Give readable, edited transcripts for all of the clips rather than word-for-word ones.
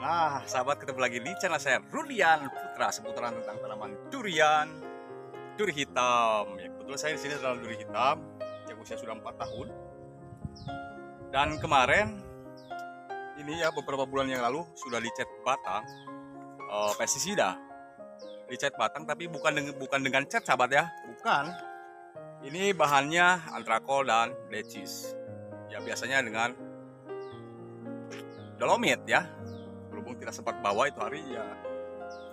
Nah, sahabat, ketemu lagi di channel saya Rulian Putra, seputaran tentang tanaman durian, duri hitam. Ya, kebetulan saya di sini adalah duri hitam yang usia sudah 4 tahun. Dan kemarin ini ya beberapa bulan yang lalu sudah dicet batang pestisida. Dicet batang tapi bukan dengan cat, sahabat ya. Bukan. Ini bahannya antrakol dan decis. Ya biasanya dengan dolomit ya. Berhubung tidak sempat bawa itu hari ya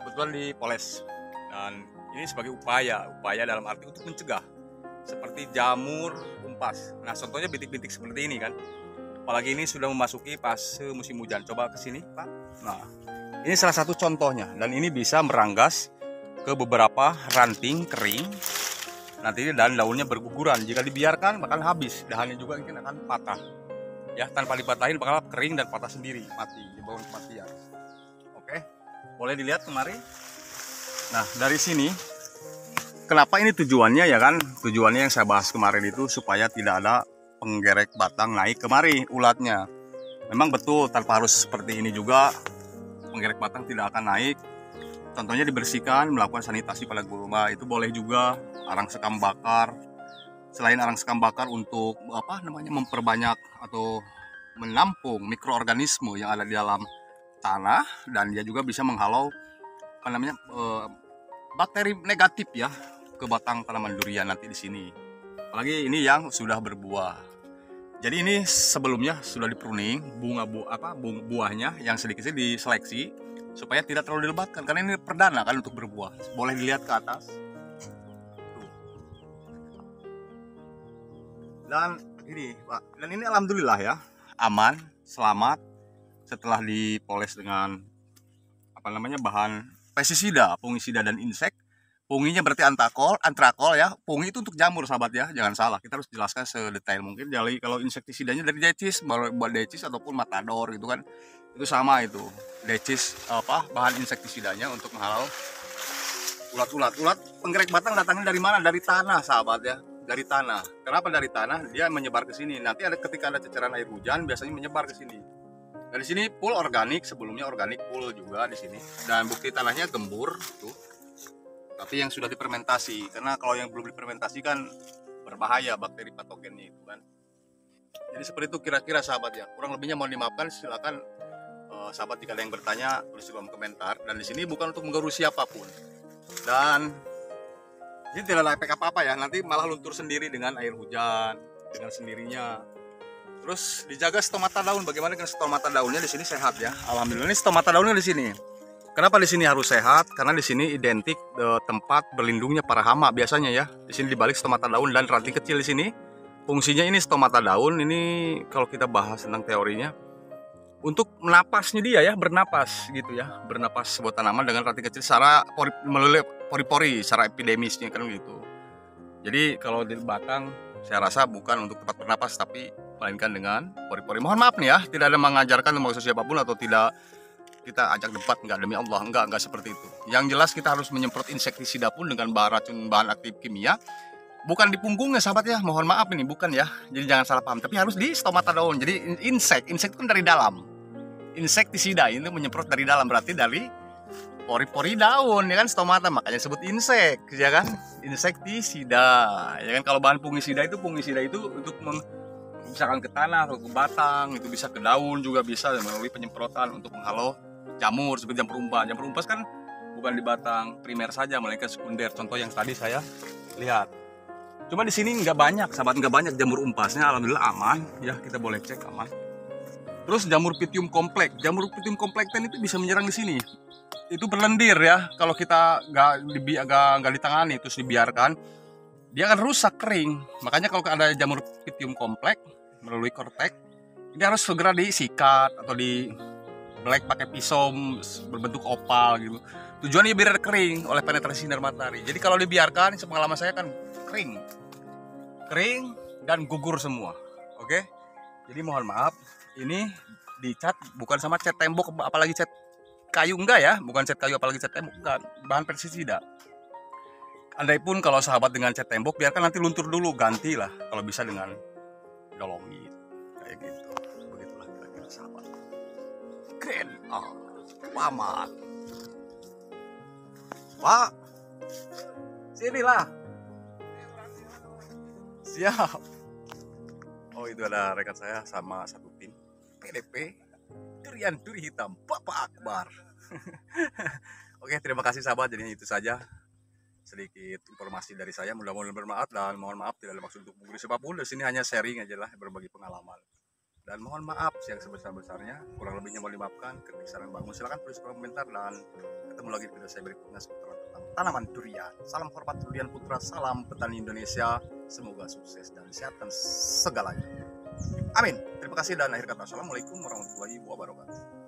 kebetulan dipoles. Dan ini sebagai upaya dalam arti untuk mencegah seperti jamur umpas. Nah, contohnya bintik-bintik seperti ini kan. Apalagi ini sudah memasuki fase musim hujan. Coba ke sini, Pak. Nah, ini salah satu contohnya dan ini bisa meranggas ke beberapa ranting kering. Nanti dan daunnya berguguran. Jika dibiarkan bakal habis. Dahannya juga mungkin akan patah. Ya, tanpa dipatahin bakal kering dan patah sendiri, mati, di bawah kematian. Oke, boleh dilihat kemari. Nah, dari sini kenapa ini tujuannya ya kan? Tujuannya yang saya bahas kemarin itu supaya tidak ada penggerek batang naik kemari ulatnya. Memang betul tanpa harus seperti ini juga penggerek batang tidak akan naik. Contohnya dibersihkan, melakukan sanitasi pada gulma itu boleh juga. Arang sekam bakar. Selain arang sekam bakar untuk memperbanyak atau menampung mikroorganisme yang ada di dalam tanah, dan dia juga bisa menghalau bakteri negatif ya ke batang tanaman durian nanti di sini. Apalagi ini yang sudah berbuah. Jadi ini sebelumnya sudah dipruning buahnya yang sedikit diseleksi supaya tidak terlalu dilebatkan karena ini perdana kan untuk berbuah. Boleh dilihat ke atas. Dan ini Pak, dan ini alhamdulillah ya aman, selamat setelah dipoles dengan bahan pestisida, fungisida dan insek. Funginya berarti antrakol ya. Fungi itu untuk jamur, sahabat ya, jangan salah. Kita harus jelaskan sedetail mungkin. Jadi kalau insektisidanya dari decis, buat decis ataupun matador gitu kan, itu sama itu. Decis bahan insektisidanya untuk menghalau ulat-ulat. Ulat penggerek batang datangnya dari mana? Dari tanah, sahabat ya. Dari tanah. Kenapa dari tanah? Dia menyebar ke sini. Nanti ketika ada ceceran air hujan biasanya menyebar ke sini. Dari sini full organik, sebelumnya organik full juga di sini. Dan bukti tanahnya gembur tuh. Tapi yang sudah difermentasi. Karena kalau yang belum difermentasi kan berbahaya bakteri patogennya itu kan. Jadi seperti itu kira-kira, sahabat ya. Kurang lebihnya mohon dimaafkan, silakan sahabat jika ada yang bertanya tulis di kolom komentar. Dan di sini bukan untuk menggurui siapapun. Dan ini tidak ada efek apa-apa ya, nanti malah luntur sendiri dengan air hujan, dengan sendirinya. Terus dijaga stomata daun, bagaimana dengan stomata daunnya di sini sehat ya. Alhamdulillah ini stomata daunnya di sini. Kenapa di sini harus sehat? Karena di sini identik tempat berlindungnya para hama biasanya ya. Di sini dibalik stomata daun dan ranting kecil di sini. Fungsinya ini stomata daun ini kalau kita bahas tentang teorinya untuk menapasnya dia ya, bernapas gitu ya, bernapas buat tanaman dengan ranting kecil secara melalui pori-pori, secara epidemisnya kan gitu. Jadi kalau di batang saya rasa bukan untuk tempat bernapas tapi melainkan dengan pori-pori. Mohon maaf nih ya, tidak ada mengajarkan maksud siapapun atau tidak kita ajak debat, enggak, demi Allah, enggak seperti itu. Yang jelas kita harus menyemprot insektisida pun dengan bahan aktif kimia. Bukan di punggungnya, sahabat ya, mohon maaf ini bukan ya. Jadi jangan salah paham, tapi harus di stomata daun. Jadi insek itu kan dari dalam. Insektisida ini menyemprot dari dalam, berarti dari pori-pori daun ya kan, stomata, makanya disebut insek ya kan, insektisida ya kan. Kalau bahan fungisida itu untuk misalkan ke tanah atau ke batang, itu bisa ke daun juga bisa melalui penyemprotan untuk menghalau jamur seperti jamur umpas. Jamur umpas kan bukan di batang primer saja melainkan sekunder, contoh yang tadi saya lihat. Cuma di sini nggak banyak, sahabat, nggak banyak jamur umpasnya. Alhamdulillah aman ya, kita boleh cek aman. Terus jamur Pythium complex, jamur Pythium complex itu bisa menyerang di sini. Itu berlendir ya, kalau kita nggak ditangani terus dibiarkan, dia akan rusak, kering. Makanya kalau ada jamur Pythium complex melalui kortek, ini harus segera disikat atau di black pakai pisau berbentuk opal gitu. Tujuannya biar kering oleh penetrasi sinar matahari. Jadi kalau dibiarkan, sepengalaman saya kan kering dan gugur semua. Oke, jadi mohon maaf, ini dicat bukan sama cat tembok apalagi cat kayu, enggak ya, bukan cat kayu apalagi cat tembok, enggak, bahan pestisida. Andaipun kalau sahabat dengan cat tembok, biarkan nanti luntur dulu, gantilah kalau bisa dengan dolomit kayak gitu. Begitulah kira-kira, sahabat. Keren. Paman. Pak, sinilah. Siap. Oh, itu ada rekan saya sama satu tim PDP Durian Duri Hitam Bapak Akbar. Oke, terima kasih sahabat. Jadi itu saja sedikit informasi dari saya. Mudah-mudahan bermanfaat dan mohon maaf tidak ada maksud untuk menggurui siapapun. Di sini hanya sharing aja lah, berbagi pengalaman. Dan mohon maaf yang sebesar-besarnya, kurang lebihnya mohon dimaafkan. Kritik saran bangun silakan tulis kolom komentar dan ketemu lagi di video saya berikutnya seputar tentang tanaman durian. Salam hormat durian putra, salam petani Indonesia. Semoga sukses dan sehat dan segalanya. Amin. Terima kasih dan akhir kata assalamualaikum warahmatullahi wabarakatuh.